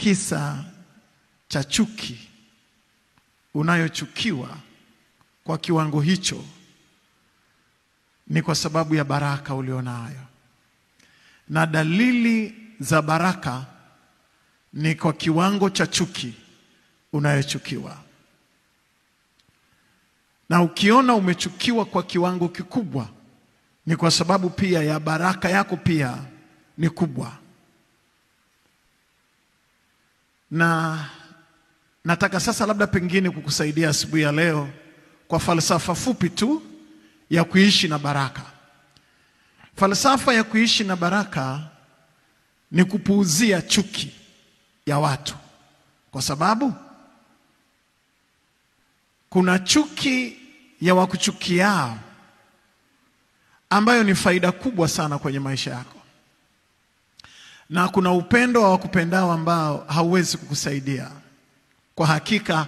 kisa cha chuki, unayochukiwa kwa kiwango hicho, ni kwa sababu ya baraka ulionayo. Na dalili za baraka ni kwa kiwango cha chuki unayochukiwa. Na ukiona umechukiwa kwa kiwango kikubwa, ni kwa sababu pia ya baraka yako pia ni kubwa. Na nataka sasa labda pengine kukusaidia asubuhi ya leo kwa falsafa fupi tu ya kuishi na baraka. Falsafa ya kuishi na baraka ni kupuuzia chuki ya watu. Kwa sababu kuna chuki ya wakuchukiao ambayo ni faida kubwa sana kwenye maisha yako. Na kuna upendo wa wakupendao ambao hauwezi kukusaidia. Kwa hakika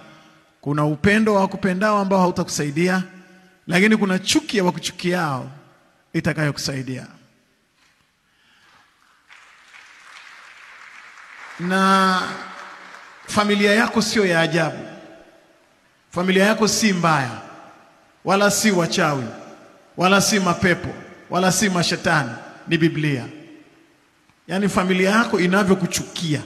kuna upendo wa wakupendao ambao hautakusaidia, lakini kuna chuki ya wakuchukiao itakayokusaidia. Na familia yako sio ya ajabu. Familia yako si mbaya, wala si wachawi, wala si mapepo, wala si mashetani, ni Biblia. Yaani familia yako inavyokuchukia